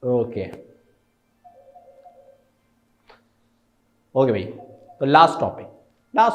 Okay okay भाई, तो last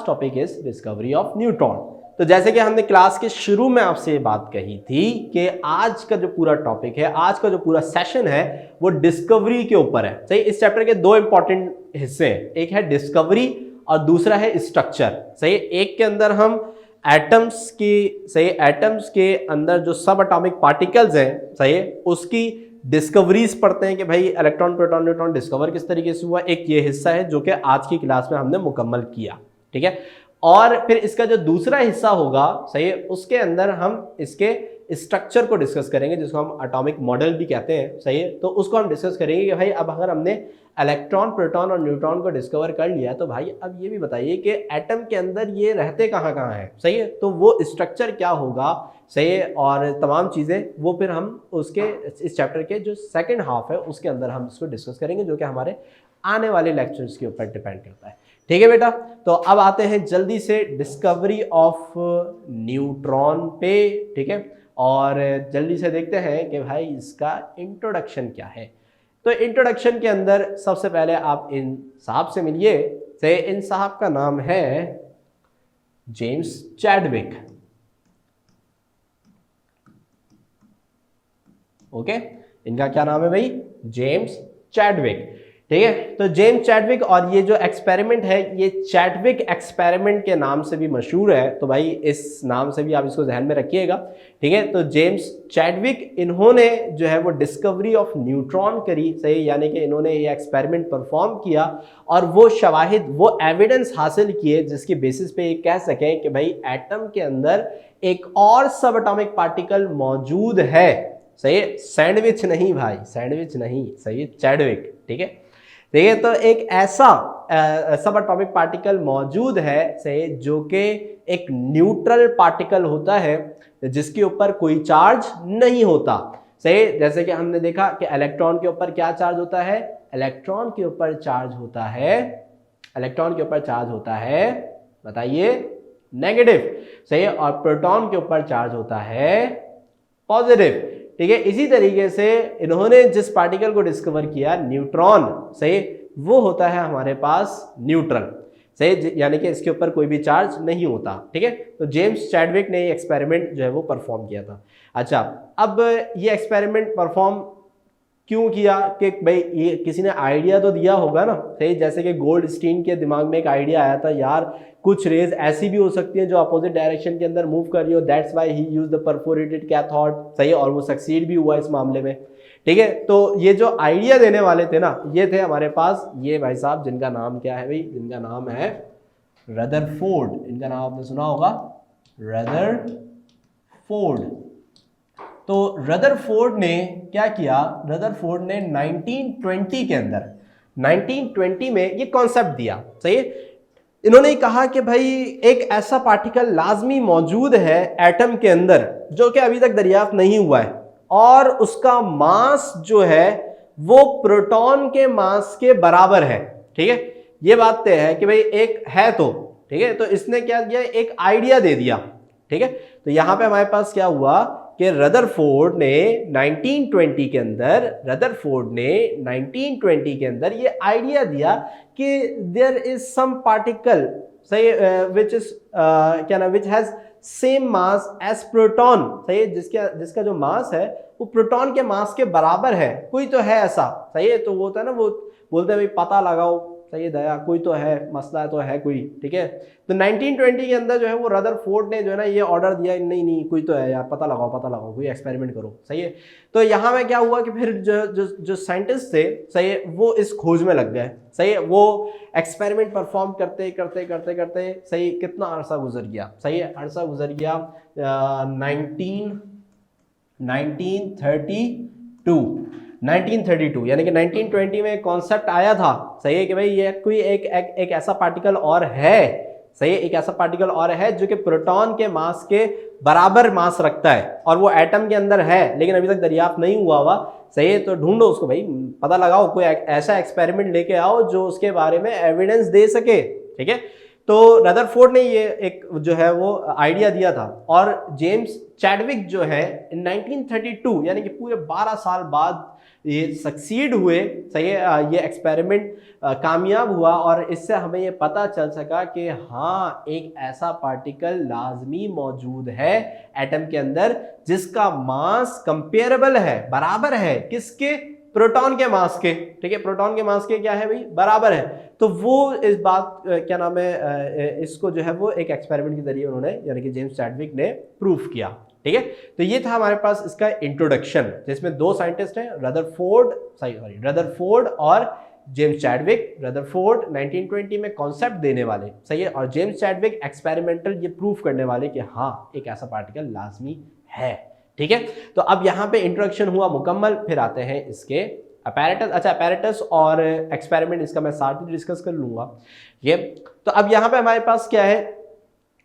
topic is discovery of neutron. तो जैसे कि हमने क्लास के शुरू में आपसे ये बात कही थी कि आज का जो पूरा टॉपिक है, आज का जो पूरा सेशन है वो डिस्कवरी के ऊपर है। सही, इस चैप्टर के दो इंपॉर्टेंट हिस्से हैं, एक है डिस्कवरी और दूसरा है स्ट्रक्चर। सही, एक के अंदर हम एटम्स की, सही, एटम्स के अंदर जो सब एटॉमिक पार्टिकल्स हैं, सही, उसकी डिस्कवरीज पढ़ते हैं कि भाई इलेक्ट्रॉन प्रोटॉन न्यूट्रॉन डिस्कवर किस तरीके से हुआ। एक ये हिस्सा है जो कि आज की क्लास में हमने मुकम्मल किया, ठीक है। और फिर इसका जो दूसरा हिस्सा होगा, सही है, उसके अंदर हम इसके स्ट्रक्चर को डिस्कस करेंगे, जिसको हम एटॉमिक मॉडल भी कहते हैं। सही है, तो उसको हम डिस्कस करेंगे कि भाई अब अगर हमने इलेक्ट्रॉन प्रोटॉन और न्यूट्रॉन को डिस्कवर कर लिया तो भाई अब ये भी बताइए कि एटम के अंदर ये रहते कहाँ कहाँ हैं। सही है, तो वो स्ट्रक्चर क्या होगा, सही है, और तमाम चीज़ें वो फिर हम उसके इस चैप्टर के जो सेकंड हाफ है उसके अंदर हम इसको डिस्कस करेंगे, जो कि हमारे आने वाले लेक्चर्स के ऊपर डिपेंड करता है। ठीक है बेटा, तो अब आते हैं जल्दी से डिस्कवरी ऑफ न्यूट्रॉन पे। ठीक है, और जल्दी से देखते हैं कि भाई इसका इंट्रोडक्शन क्या है। तो इंट्रोडक्शन के अंदर सबसे पहले आप इन साहब से मिलिए। से इन साहब का नाम है जेम्स चैडविक। ओके, इनका क्या नाम है भाई? James Chadwick. ठीक है, तो जेम्स चैडविक, और ये जो एक्सपेरिमेंट है ये चैडविक एक्सपेरिमेंट के नाम से भी मशहूर है, तो भाई इस नाम से भी आप इसको ध्यान में रखिएगा। ठीक है, तो जेम्स चैडविक, इन्होंने जो है वो डिस्कवरी ऑफ न्यूट्रॉन करी। सही, यानी कि इन्होंने ये एक्सपेरिमेंट परफॉर्म किया और वो शवाहिद, वो एविडेंस हासिल किए जिसकी बेसिस पे ये कह सकें कि भाई एटम के अंदर एक और सब एटॉमिक पार्टिकल मौजूद है। सही, सैंडविच नहीं भाई, सैंडविच नहीं, सही, चैडविक। ठीक है, देखिए, तो एक ऐसा सब एटॉमिक पार्टिकल मौजूद है, सही, जो कि एक न्यूट्रल पार्टिकल होता है जिसके ऊपर कोई चार्ज नहीं होता। सही, जैसे कि हमने देखा कि इलेक्ट्रॉन के ऊपर क्या चार्ज होता है? इलेक्ट्रॉन के ऊपर चार्ज होता है, इलेक्ट्रॉन के ऊपर चार्ज होता है, बताइए, नेगेटिव। सही, और प्रोटॉन के ऊपर चार्ज होता है पॉजिटिव। ठीक है, इसी तरीके से इन्होंने जिस पार्टिकल को डिस्कवर किया, न्यूट्रॉन, सही, वो होता है हमारे पास न्यूट्रल। सही, यानी कि इसके ऊपर कोई भी चार्ज नहीं होता। ठीक है, तो जेम्स चैडविक ने ये एक्सपेरिमेंट जो है वो परफॉर्म किया था। अच्छा, अब ये एक्सपेरिमेंट परफॉर्म क्यों किया? कि भाई ये किसी ने आइडिया तो दिया होगा ना। सही, जैसे कि गोल्डस्टीन के दिमाग में एक आइडिया आया था, यार कुछ रेज ऐसी भी हो सकती हैं जो अपोजिट डायरेक्शन के अंदर मूव कर रही हो, that's why he used the perforated cathode. सही, और वो सक्सीड भी हुआ इस मामले में। ठीक है, तो ये जो आइडिया देने वाले थे ना, ये थे हमारे पास ये भाई साहब, जिनका नाम क्या है भाई? जिनका नाम है रदरफोर्ड। इनका नाम आपने सुना होगा, रदरफोर्ड। तो रदरफोर्ड ने क्या किया? रदरफोर्ड ने 1920 के अंदर, 1920 में ये कॉन्सेप्ट दिया। सही, इन्होंने कहा कि भाई एक ऐसा पार्टिकल लाजमी मौजूद है एटम के अंदर जो कि अभी तक दरियाफ्त नहीं हुआ है, और उसका मास जो है वो प्रोटॉन के मास के बराबर है। ठीक है, ये बात तय है कि भाई एक है तो। ठीक है, तो इसने क्या किया? एक आइडिया दे दिया। ठीक है, तो यहां पे हमारे पास क्या हुआ कि रदरफोर्ड ने 1920 के अंदर, रदरफोर्ड ने 1920 के अंदर ये आइडिया दिया कि देयर इज सम पार्टिकल, सही, विच इज क्या ना, which has same mass as proton. सही, जिसका जो मास है वो प्रोटॉन के मास के बराबर है। कोई तो है ऐसा। सही है, तो वो होता है ना, वो बोलते हैं भाई पता लगाओ। सही है दया, कोई तो है, मसला तो है कोई। ठीक है, तो 1920 के अंदर जो है वो रदरफोर्ड ने जो है ना ये ऑर्डर दिया, नहीं नहीं कोई तो है यार, पता लगाओ, कोई एक्सपेरिमेंट करो। सही है, तो यहाँ में क्या हुआ कि फिर जो साइंटिस्ट थे, सही है, वो इस खोज में लग गए। सही है, वो एक्सपेरिमेंट परफॉर्म करते करते करते करते, सही, कितना अरसा गुजर गया? सही है, अरसा गुजर गया 1932, यानी कि 1920 में कॉन्सेप्ट आया था। सही है कि भाई ये कोई एक ऐसा पार्टिकल और है। सही है, एक ऐसा पार्टिकल और है जो कि प्रोटॉन के मास के बराबर मास रखता है, और वो एटम के अंदर है लेकिन अभी तक दरियाफ्त नहीं हुआ। सही है, तो ढूंढो उसको भाई, पता लगाओ, कोई ऐसा एक्सपेरिमेंट लेके आओ जो उसके बारे में एविडेंस दे सके। ठीक है, तो रदरफोर्ड ने ये एक जो है वो आइडिया दिया था, और जेम्स चैडविक जो है 1932 यानी कि पूरे 12 साल बाद ये सक्सीड हुए, सही है, ये एक्सपेरिमेंट कामयाब हुआ, और इससे हमें ये पता चल सका कि हाँ एक ऐसा पार्टिकल लाजमी मौजूद है एटम के अंदर जिसका मास कंपेरेबल है, बराबर है किसके, प्रोटॉन के मास के, ठीक है, प्रोटॉन के मास के क्या है भाई, बराबर है। तो वो इस बात क्या नाम है, इसको जो है वो एक एक्सपेरिमेंट के जरिए उन्होंने यानी कि जेम्स चैडविक ने प्रूफ किया, ठीक है। तो ये था हमारे पास इसका इंट्रोडक्शन, जिसमें दो साइंटिस्ट हैं, रदरफोर्ड और जेम्स चैडविक। रदरफोर्ड 1920 में कॉन्सेप्ट देने वाले, सही है, और जेम्स चैडविक एक्सपेरिमेंटल ये प्रूफ करने वाले कि हाँ एक ऐसा पार्टिकल लाजमी है, ठीक है। तो अब यहाँ पे इंट्रोडक्शन हुआ मुकम्मल, फिर आते हैं इसके अपैरेटस। अच्छा, अपैरेटस और एक्सपेरिमेंट इसका मैं साथ ही डिस्कस कर लूँगा ये। तो अब यहाँ पे हमारे पास क्या है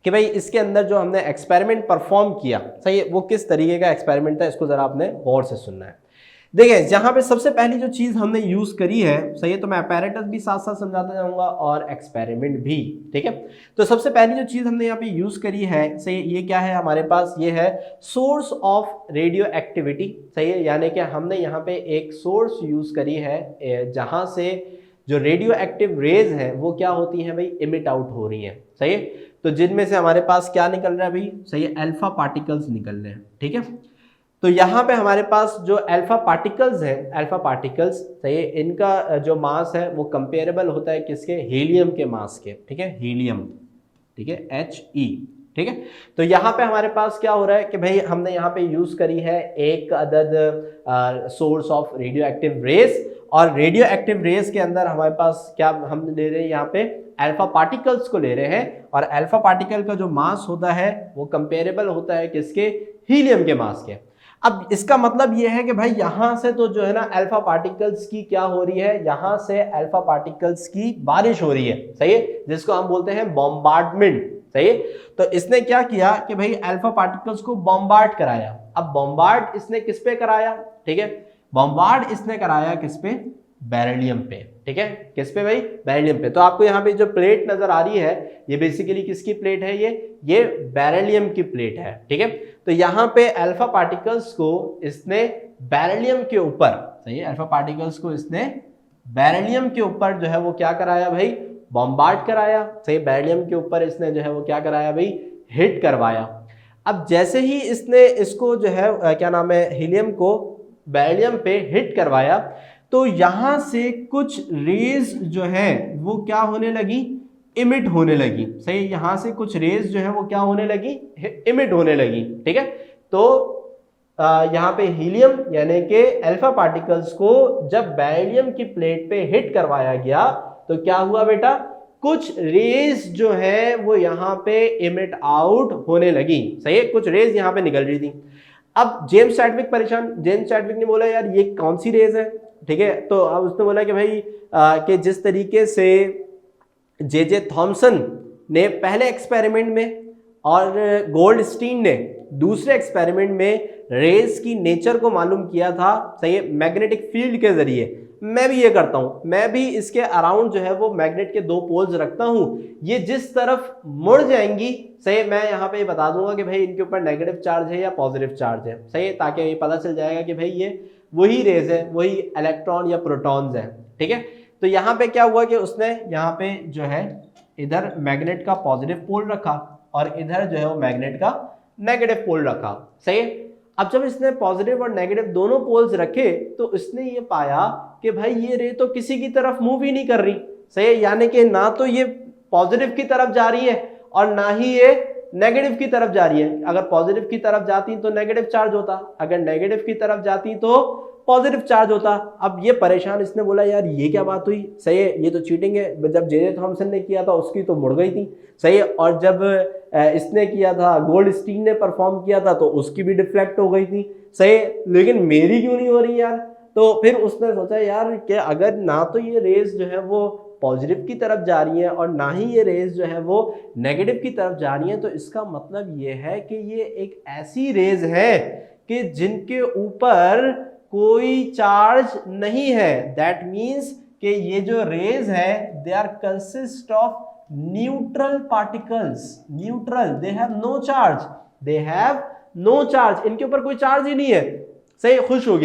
कि भाई इसके अंदर जो हमने एक्सपेरिमेंट परफॉर्म किया, सही है, वो किस तरीके का एक्सपेरिमेंट था, इसको ज़रा आपने गौर से सुनना है। देखिए यहाँ पे सबसे पहली जो चीज़ हमने यूज़ करी है, सही है, तो मैं अपैरेटस भी साथ साथ समझाता जाऊँगा और एक्सपेरिमेंट भी, ठीक है। तो सबसे पहली जो चीज़ हमने यहाँ पे यूज़ करी है, सही, ये क्या है हमारे पास, ये है सोर्स ऑफ रेडियो एक्टिविटी, सही है, यानी कि हमने यहाँ पे एक सोर्स यूज़ करी है जहाँ से जो रेडियो एक्टिव रेज है वो क्या होती हैं भाई, इमिट आउट हो रही हैं, सही है। तो जिनमें से हमारे पास क्या निकल रहा है भाई, सही है, अल्फा पार्टिकल्स निकल रहे हैं, ठीक है। तो यहाँ पे हमारे पास जो अल्फा पार्टिकल्स हैं, अल्फा पार्टिकल्स, सही है, इनका जो मास है वो कंपेरेबल होता है किसके, हीलियम के मास के, ठीक है, हीलियम, ठीक है, He, ठीक है। तो यहाँ पे हमारे पास क्या हो रहा है कि भाई हमने यहाँ पे यूज करी है एक अदद source of radioactive rays, और रेडियो एक्टिव रेस के अंदर हमारे पास क्या हम ले रहे हैं, यहाँ पे अल्फा पार्टिकल्स को ले रहे हैं, और अल्फा पार्टिकल का जो मास होता है वो कंपेरेबल होता है किसके, हीलियम के मास के। अब इसका मतलब यह है कि भाई यहां से तो जो है ना अल्फा पार्टिकल्स की क्या हो रही है, यहां से अल्फा पार्टिकल्स की बारिश हो रही है, सही है, जिसको हम बोलते हैं बॉम्बार्डमेंट, सही है। तो इसने क्या किया कि भाई अल्फा पार्टिकल्स को बॉम्बार्ड कराया। अब बॉम्बार्ड इसने किस पे कराया, ठीक है, बॉम्बार्ड इसने कराया किस पे, बेरिलियम पे, ठीक है, किस पे भाई, बेरिलियम पे। तो आपको यहाँ पे जो प्लेट नजर आ रही है ये बेसिकली किसकी प्लेट है, ये बेरिलियम की प्लेट है, ठीक है। तो यहाँ पे अल्फा पार्टिकल्स को इसने बेरिलियम के ऊपर, सही है, अल्फा पार्टिकल्स को इसने बेरिलियम के ऊपर जो है वो क्या कराया भाई, बॉम्बार्ड कराया, सही, बेरिलियम के ऊपर इसने जो है वो क्या कराया भाई, हिट करवाया। अब जैसे ही इसने इसको जो है क्या नाम है, हीलियम को बेरिलियम पे हिट करवाया, तो यहां से कुछ रेज जो है वो क्या होने लगी, इमिट होने लगी, सही, यहां से कुछ रेज जो है वो क्या होने लगी, इमिट होने लगी, ठीक है। तो यहाँ पे हीलियम यानी कि अल्फा पार्टिकल्स को जब बेरिलियम की प्लेट पे हिट करवाया गया तो क्या हुआ बेटा, कुछ रेज जो है वो यहाँ पे इमिट आउट होने लगी, सही है, कुछ रेज यहाँ पे निकल रही थी। अब जेम्स चैडविक परेशान, जेम्स चैडविक ने बोला यार ये कौन सी रेज है, ठीक है। तो अब उसने बोला कि भाई कि जिस तरीके से जे थॉमसन ने पहले एक्सपेरिमेंट में और गोल्डस्टीन ने दूसरे एक्सपेरिमेंट में रेज की नेचर को मालूम किया था, सही है, मैग्नेटिक फील्ड के जरिए, मैं भी ये करता हूं, मैं भी इसके अराउंड जो है वो मैग्नेट के दो पोल्स रखता हूं, ये जिस तरफ मुड़ जाएंगी, सही, मैं यहाँ पे बता दूंगा कि भाई इनके ऊपर नेगेटिव चार्ज है या पॉजिटिव चार्ज है, सही है, ताकि ये पता चल जाएगा कि भाई ये वही रेज है, वही इलेक्ट्रॉन या प्रोटॉन्स है, ठीक है। तो यहाँ पे क्या हुआ कि उसने यहाँ पे जो है इधर मैग्नेट का पॉजिटिव पोल रखा और इधर जो है वो मैग्नेट का नेगेटिव पोल रखा, सही है। अब जब इसने पॉजिटिव और नेगेटिव दोनों पोल्स रखे तो इसने ये पाया कि भाई ये रे तो किसी की तरफ मूव ही नहीं कर रही, सही है, यानी कि ना तो ये पॉजिटिव की तरफ जा रही है और ना ही ये नेगेटिव की तरफ जा रही है। अगर पॉजिटिव की तरफ जाती तो नेगेटिव चार्ज होता, अगर नेगेटिव की तरफ जाती तो पॉजिटिव चार्ज होता। अब ये परेशान, इसने बोला यार ये क्या बात हुई, सही है, ये तो चीटिंग है। जब जे थॉमसन ने किया था उसकी तो मुड़ गई थी, सही है, और जब इसने किया था, गोल्डस्टीन ने परफॉर्म किया था तो उसकी भी डिफ्लेक्ट हो गई थी, सही है, लेकिन मेरी क्यों नहीं हो रही यार। तो फिर उसने सोचा यार कि अगर ना तो ये रेज जो है वो पॉजिटिव की तरफ जा रही है और ना ही ये रेज जो है वो नेगेटिव की तरफ जा रही है, तो इसका मतलब ये है कि ये एक ऐसी रेज है कि जिनके ऊपर कोई चार्ज नहीं है। दैट मीन्स कि ये जो रेज है they are consist of neutral particles, neutral, they have no charge, they have no charge, इनके ऊपर कोई चार्ज ही नहीं है। सही, खुश हो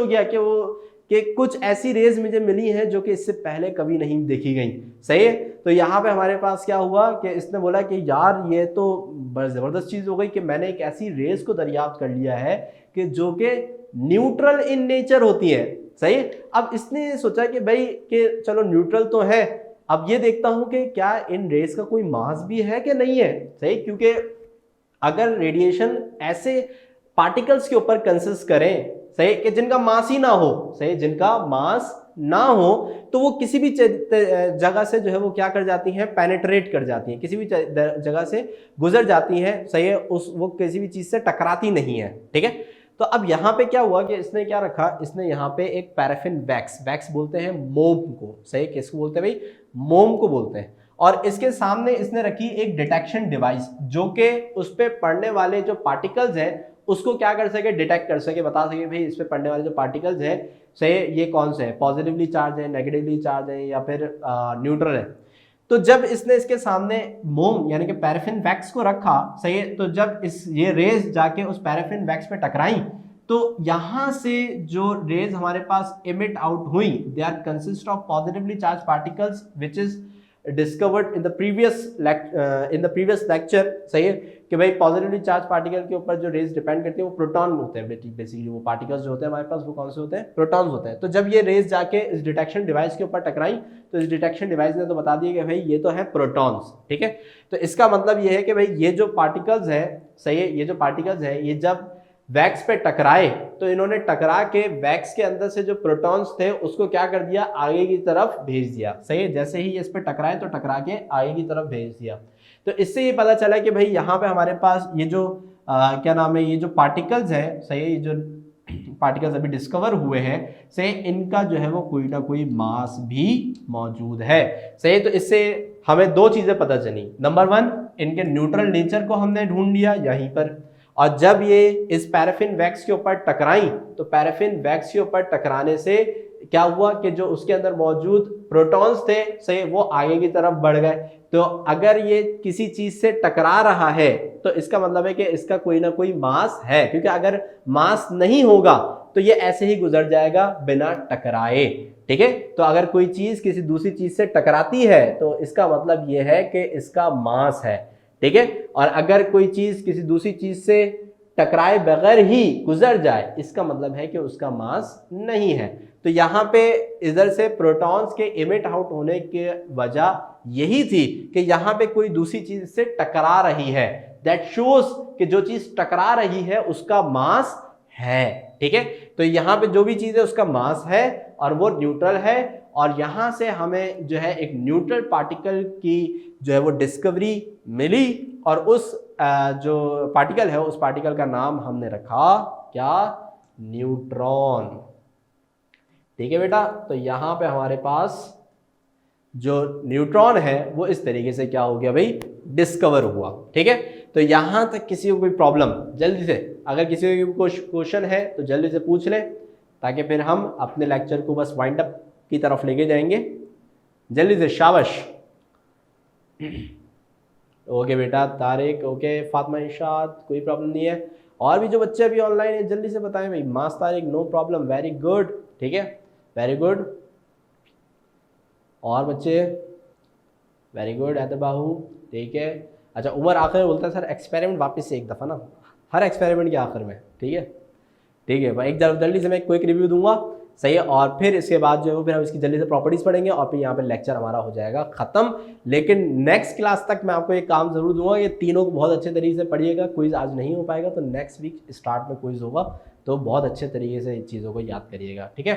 गया कि वो कि कुछ ऐसी रेज मुझे मिली हैं जो कि इससे पहले कभी नहीं देखी गई। सही है, तो यहाँ पे हमारे पास क्या हुआ कि इसने बोला कि यार ये तो बड़ी ज़बरदस्त चीज़ हो गई कि मैंने एक ऐसी रेज को दरियाफ्त कर लिया है कि जो कि न्यूट्रल इन नेचर होती है। सही, अब इसने सोचा कि भाई कि चलो न्यूट्रल तो है, अब ये देखता हूँ कि क्या इन रेज का कोई मास भी है कि नहीं है। सही, क्योंकि अगर रेडिएशन ऐसे पार्टिकल्स के ऊपर कंसिस्ट करें, सही, कि जिनका मास ही ना हो, सही, जिनका मास ना हो, तो वो किसी भी जगह से जो है वो क्या कर जाती हैं, पेनिट्रेट कर जाती हैं, किसी भी जगह से गुजर जाती हैं। सही है, वो किसी भी चीज से टकराती नहीं है। ठीक है, तो अब यहाँ पे क्या हुआ कि इसने क्या रखा, इसने यहाँ पे एक पैराफिन वैक्स, वैक्स बोलते हैं मोम को। सही, किसको बोलते हैं भाई, मोम को बोलते हैं। और इसके सामने इसने रखी एक डिटेक्शन डिवाइस जो कि उस पे पड़ने वाले जो पार्टिकल्स हैं उसको क्या कर सके, डिटेक्ट कर सके, बता सके भाई इस पे पड़ने वाले जो पार्टिकल्स हैं, सही, ये कौन से हैं, पॉजिटिवली चार्ज है, नेगेटिवली चार्ज है, या फिर न्यूट्रल है। तो जब इसने इसके सामने मोम यानी कि पैराफिन वैक्स को रखा, सही है, तो जब ये रेज जाके उस पैराफिन वैक्स पे टकराई तो यहां से जो रेज हमारे पास इमिट आउट हुई, they are consist of positively charge particles which is discovered in the previous lecture. सही है कि भाई पॉजिटिवली चार्ज पार्टिकल के ऊपर जो रेज डिपेंड करती है वो प्रोटॉन होते हैं। बेसिकली वो पार्टिकल्स जो होते हैं हमारे पास वो कौन से होते हैं, प्रोटॉन्स होते हैं। तो जब ये रेज जाके इस डिटेक्शन डिवाइस के ऊपर टकराई तो इस डिटेक्शन डिवाइस ने तो बता दिया कि भाई ये तो है प्रोटॉन्स। ठीक है, तो इसका मतलब ये है कि भाई ये जो पार्टिकल्स है, सही है, ये जो पार्टिकल्स है ये जब वैक्स पे टकराए तो इन्होंने टकरा के वैक्स के अंदर से जो प्रोटॉन्स थे उसको क्या कर दिया, आगे की तरफ भेज दिया। सही है, जैसे ही इस पे टकराए तो टकरा के आगे की तरफ भेज दिया। तो इससे ये पता चला कि भाई यहाँ पे हमारे पास ये जो क्या नाम है, ये जो पार्टिकल्स है, सही है, ये जो पार्टिकल्स अभी डिस्कवर हुए हैं, सही, इनका जो है वो कोई ना कोई मास भी मौजूद है। सही, तो इससे हमें दो चीजें पता चली। नंबर 1, इनके न्यूट्रल नेचर को हमने ढूंढ लिया यहीं पर, और जब ये इस पैराफिन वैक्स के ऊपर टकराई तो पैराफिन वैक्स के ऊपर टकराने से क्या हुआ कि जो उसके अंदर मौजूद प्रोटॉन्स थे, सही, वो आगे की तरफ बढ़ गए। तो अगर ये किसी चीज से टकरा रहा है तो इसका मतलब है कि इसका कोई ना कोई मास है, क्योंकि अगर मास नहीं होगा तो ये ऐसे ही गुजर जाएगा बिना टकराए। ठीक है, तो अगर कोई चीज किसी दूसरी चीज से टकराती है तो इसका मतलब ये है कि इसका मास है। ठीक है, और अगर कोई चीज किसी दूसरी चीज से टकराए बगैर ही गुजर जाए इसका मतलब है कि उसका मास नहीं है। तो यहाँ पे इधर से प्रोटॉन्स के इमिट आउट होने की वजह यही थी कि यहाँ पे कोई दूसरी चीज से टकरा रही है। दैट शोज कि जो चीज टकरा रही है उसका मास है। ठीक है, तो यहाँ पे जो भी चीज है उसका मास है और वो न्यूट्रल है, और यहाँ से हमें जो है एक न्यूट्रल पार्टिकल की जो है वो डिस्कवरी मिली, और उस जो पार्टिकल है उस पार्टिकल का नाम हमने रखा क्या, न्यूट्रॉन। ठीक है बेटा, तो यहाँ पे हमारे पास जो न्यूट्रॉन है वो इस तरीके से क्या हो गया भाई, डिस्कवर हुआ। ठीक है, तो यहाँ तक किसी को कोई प्रॉब्लम, जल्दी से अगर किसी को क्वेश्चन है तो जल्दी से पूछ लें, ताकि फिर हम अपने लेक्चर को बस वाइंड अप की तरफ लेके जाएंगे। जल्दी से, शाबाश। ओके बेटा, तारिक ओके, फातिमा इशाद कोई प्रॉब्लम नहीं है। और भी जो बच्चे अभी ऑनलाइन है जल्दी से बताएं भाई। मास Tariq no problem, very good. ठीक है, वेरी गुड। और बच्चे वेरी गुड, बाहू। ठीक है, अच्छा उमर आखिर में बोलता है सर एक्सपेरिमेंट वापस से एक दफ़ा ना, हर एक्सपेरिमेंट के आखिर में। ठीक है, ठीक है भाई, एक जल्दी से मैं क्विक रिव्यू दूंगा, सही है, और फिर इसके बाद जो है फिर हम इसकी जल्दी से प्रॉपर्टीज पढ़ेंगे और फिर यहाँ पे लेक्चर हमारा हो जाएगा ख़त्म। लेकिन नेक्स्ट क्लास तक मैं आपको एक काम ज़रूर दूंगा, ये तीनों को बहुत अच्छे तरीके से पढ़िएगा। क्विज आज नहीं हो पाएगा तो नेक्स्ट वीक स्टार्ट में क्विज होगा, तो बहुत अच्छे तरीके से इन चीज़ों को याद करिएगा। ठीक है,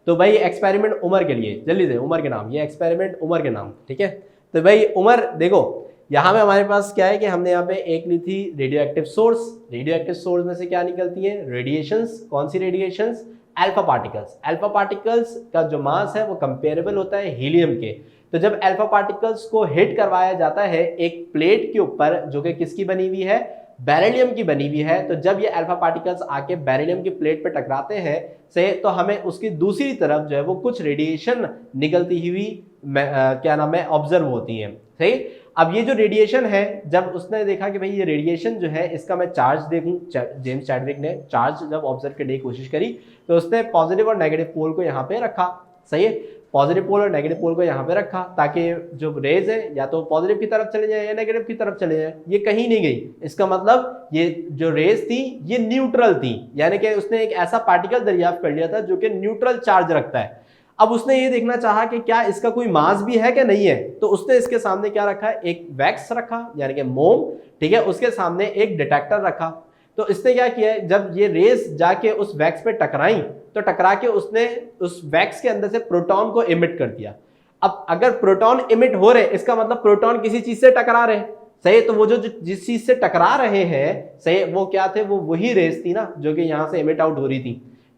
तो भाई एक्सपेरिमेंट उमर के लिए जल्दी से, उमर के नाम, ये एक्सपेरिमेंट उमर के नाम। ठीक है, तो भाई उमर देखो यहाँ पे हमारे पास क्या है कि हमने यहाँ पे एक ली थी radioactive source. Radioactive source में से क्या निकलती है, रेडिएशंस। कौन सी radiations, alpha particles. Alpha particles का जो मास है वो कंपेरेबल होता है हीलियम के। तो जब अल्फा पार्टिकल्स को हिट करवाया जाता है एक प्लेट के ऊपर जो कि किसकी बनी हुई है, बेरिलियम की बनी हुई है। तो जब ये अल्फा पार्टिकल्स आके बेरिलियम की प्लेट पे टकराते हैं से, तो हमें उसकी दूसरी तरफ जो है वो कुछ रेडिएशन निकलती हुई क्या नाम है ऑब्जर्व होती है। सही। अब ये जो रेडिएशन है, जब उसने देखा कि भाई ये रेडिएशन जो है इसका मैं चार्ज देखूं, जेम्स चैडविक ने चार्ज जब ऑब्जर्व करने की कोशिश करी तो उसने पॉजिटिव और नेगेटिव पोल को यहाँ पे रखा। सही है, पॉजिटिव पोल और नेगेटिव पोल को यहाँ पे रखा ताकि जो रेज है या तो पॉजिटिव की तरफ चले जाए या नेगेटिव की तरफ चले जाए, ये कहीं नहीं गई। इसका मतलब ये जो रेज थी ये न्यूट्रल थी, यानी कि उसने एक ऐसा पार्टिकल दरियाफ्त कर लिया था जो कि न्यूट्रल चार्ज रखता है। अब उसने ये देखना चाहा कि क्या इसका कोई मास भी है कि नहीं है, तो उसने इसके सामने क्या रखा, एक वैक्स रखा यानी कि मोम, ठीक है, उसके सामने एक डिटेक्टर रखा। तो इसने क्या किया, जब ये रेस जाके उस वैक्स पे टकराई तो टकरा के उसने उस वैक्स के अंदर से प्रोटॉन को इमिट कर दिया। अब अगर प्रोटॉन इमिट हो रहे, इसका मतलब प्रोटॉन किसी चीज से टकरा रहे। सही, तो वो जो जिस चीज से टकरा रहे हैं, सही, वो क्या थे, वो वही रेस थी ना जो कि यहां से इमिट आउट हो रही थी।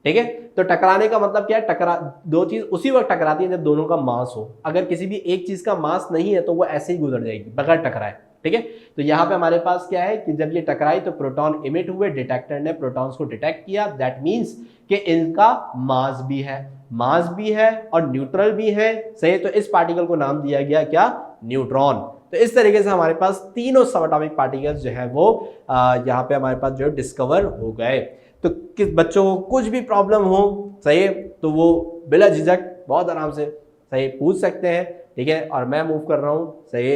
ठीक है, तो टकराने का मतलब क्या है, टकरा दो चीज उसी वक्त टकराती है जब दोनों का मास हो। अगर किसी भी एक चीज का मास नहीं है तो वो ऐसे ही गुजर जाएगी बगैर टकराए। ठीक है, तो यहाँ पे हमारे पास क्या है कि जब ये टकराई तो प्रोटॉन इमिट हुए, डिटेक्टर ने प्रोटॉन्स को डिटेक्ट किया। दैट मींस कि इनका मास भी है, मास भी है और न्यूट्रल भी है। सही, तो इस पार्टिकल को नाम दिया गया क्या, न्यूट्रॉन। तो इस तरीके से हमारे पास तीनों सबएटॉमिक पार्टिकल्स जो है वो यहाँ पे हमारे पास जो डिस्कवर हो गए। तो किस बच्चों को कुछ भी प्रॉब्लम हो, सही है, तो वो बिला झिझक बहुत आराम से सही पूछ सकते हैं। ठीक है, और मैं मूव कर रहा हूँ सही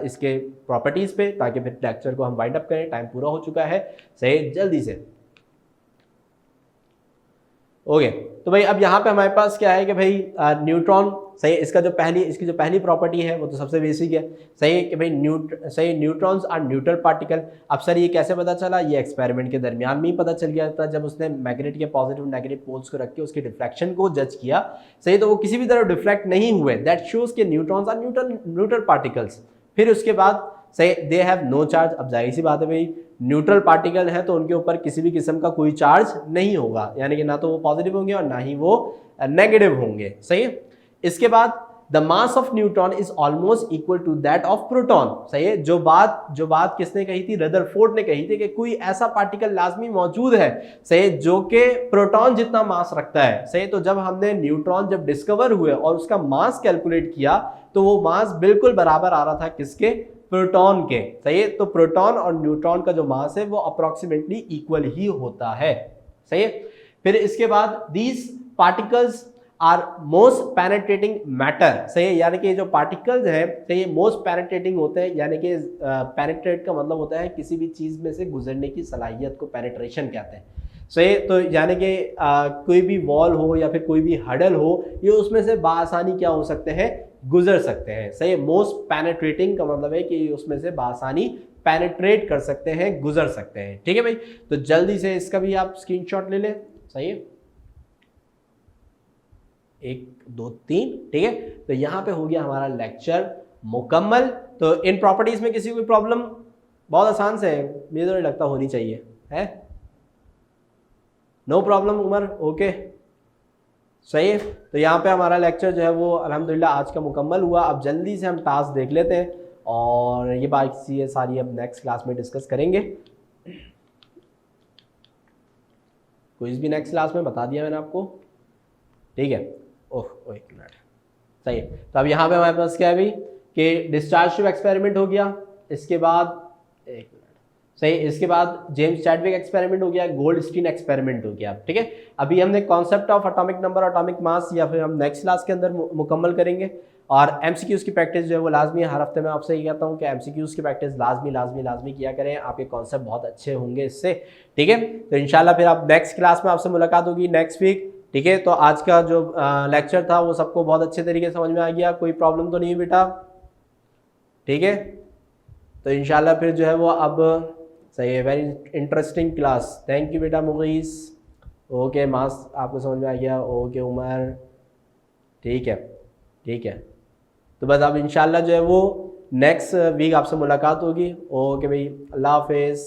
इसके प्रॉपर्टीज पे, ताकि फिर लेक्चर को हम वाइंड अप करें। टाइम पूरा हो चुका है, सही, जल्दी से। ओके, तो भाई अब यहाँ पे हमारे पास क्या है कि भाई न्यूट्रॉन, सही, इसकी जो पहली प्रॉपर्टी है वो तो सबसे बेसिक है। सही कि भाई न्यूट्रॉन्स आर न्यूट्रल पार्टिकल। अब सर ये कैसे पता चला, ये एक्सपेरिमेंट के दरमियान में ही पता चल गया था, जब उसने मैग्नेट के पॉजिटिव नेगेटिव पोल्स को रख के उसके डिफ्लेक्शन को जज किया। सही, तो वो किसी भी तरह डिफ्लेक्ट नहीं हुए। दैट शोज के न्यूट्रॉन्स आर न्यूट्रल पार्टिकल्स। फिर उसके बाद सही, दे हैव नो चार्ज। अब जाहिर सी बात है भाई, न्यूट्रल पार्टिकल है तो उनके ऊपर किसी भी किस्म का कोई चार्ज नहीं होगा, यानी कि ना तो वो पॉजिटिव होंगे और ना ही वो नेगेटिव होंगे। सही, इसके बाद the mass of neutron is almost equal to that of proton. सही है, जो बात किसने कही थी, रदरफोर्ड ने कही थी कि कोई ऐसा पार्टिकल लाजमी मौजूद है, सही, जो कि प्रोटॉन जितना मास रखता है। सही, तो जब हमने न्यूट्रॉन जब डिस्कवर हुए और उसका मास कैलकुलेट किया तो वो मास बिल्कुल बराबर आ रहा था किसके, प्रोटॉन के। सही है, तो प्रोटॉन और न्यूट्रॉन का जो मास है वो अप्रोक्सीमेटली इक्वल ही होता है। सही है, फिर इसके बाद these particles are most penetrating matter. सही है, यानी कि जो पार्टिकल्स हैं, सही, मोस्ट पेनिट्रेटिंग होते हैं, यानी कि पेनिट्रेट का मतलब होता है किसी भी चीज में से गुजरने की सलाहियत को पेनिट्रेशन कहते हैं। सही, तो यानी कि कोई भी वॉल हो या फिर कोई भी हडल हो, ये उसमें से बासानी क्या हो सकते हैं, गुजर सकते हैं। सही, मोस्ट पेनिट्रेटिंग का मतलब है कि उसमें से बासानी पेनिट्रेट कर सकते हैं, गुजर सकते हैं। ठीक है भाई, तो जल्दी से इसका भी आप स्क्रीनशॉट ले लें। सही है, 1 2 3। ठीक है, तो यहाँ पे हो गया हमारा लेक्चर मुकम्मल। तो इन प्रॉपर्टीज में किसी कोई प्रॉब्लम, बहुत आसान से है, मुझे तो नहीं लगता होनी चाहिए, है, नो प्रॉब्लम उमर, ओके, सही है। तो यहाँ पे हमारा लेक्चर जो है वो अल्हम्दुलिल्लाह आज का मुकम्मल हुआ। अब जल्दी से हम टास्क देख लेते हैं और ये बात ये सारी अब नेक्स्ट क्लास में डिस्कस करेंगे। क्विज भी नेक्स्ट क्लास में बता दिया मैंने आपको, ठीक है। ओह एक मिनट, सही है। तो अब यहाँ पे हमारे पास क्या है भाई कि डिस्चार्ज ट्यूब एक्सपेरिमेंट हो गया, इसके बाद एक मिनट, सही, इसके बाद जेम्स चैडविक एक्सपेरिमेंट हो गया, गोल्डस्टीन एक्सपेरिमेंट हो गया। ठीक है, अभी हमने concept of atomic number, atomic mass या फिर हम नेक्स्ट क्लास के अंदर मुकम्मल करेंगे। और एमसीक्यूज़ की प्रैक्टिस जो है वो लाजमी, हर हफ्ते में आपसे ये कहता हूँ कि एमसीक्यूज़ की प्रैक्टिस लाजमी किया करें, आपके कॉन्सेप्ट बहुत अच्छे होंगे इससे। ठीक है, तो इंशाल्लाह फिर आप नेक्स्ट क्लास में आपसे मुलाकात होगी नेक्स्ट वीक। ठीक है, तो आज का जो लेक्चर था वो सबको बहुत अच्छे तरीके से समझ में आ गया, कोई प्रॉब्लम तो नहीं है बेटा? ठीक है, तो इंशाल्लाह फिर जो है वो अब सही है, very interesting class. Thank you बेटा मुगीस, ओके, मास आपको समझ में आ गया, ओके उमर, ठीक है। तो बस अब इंशाल्लाह जो है वो नेक्स्ट वीक आपसे मुलाकात होगी। ओके भाई, अल्लाह हाफिज़।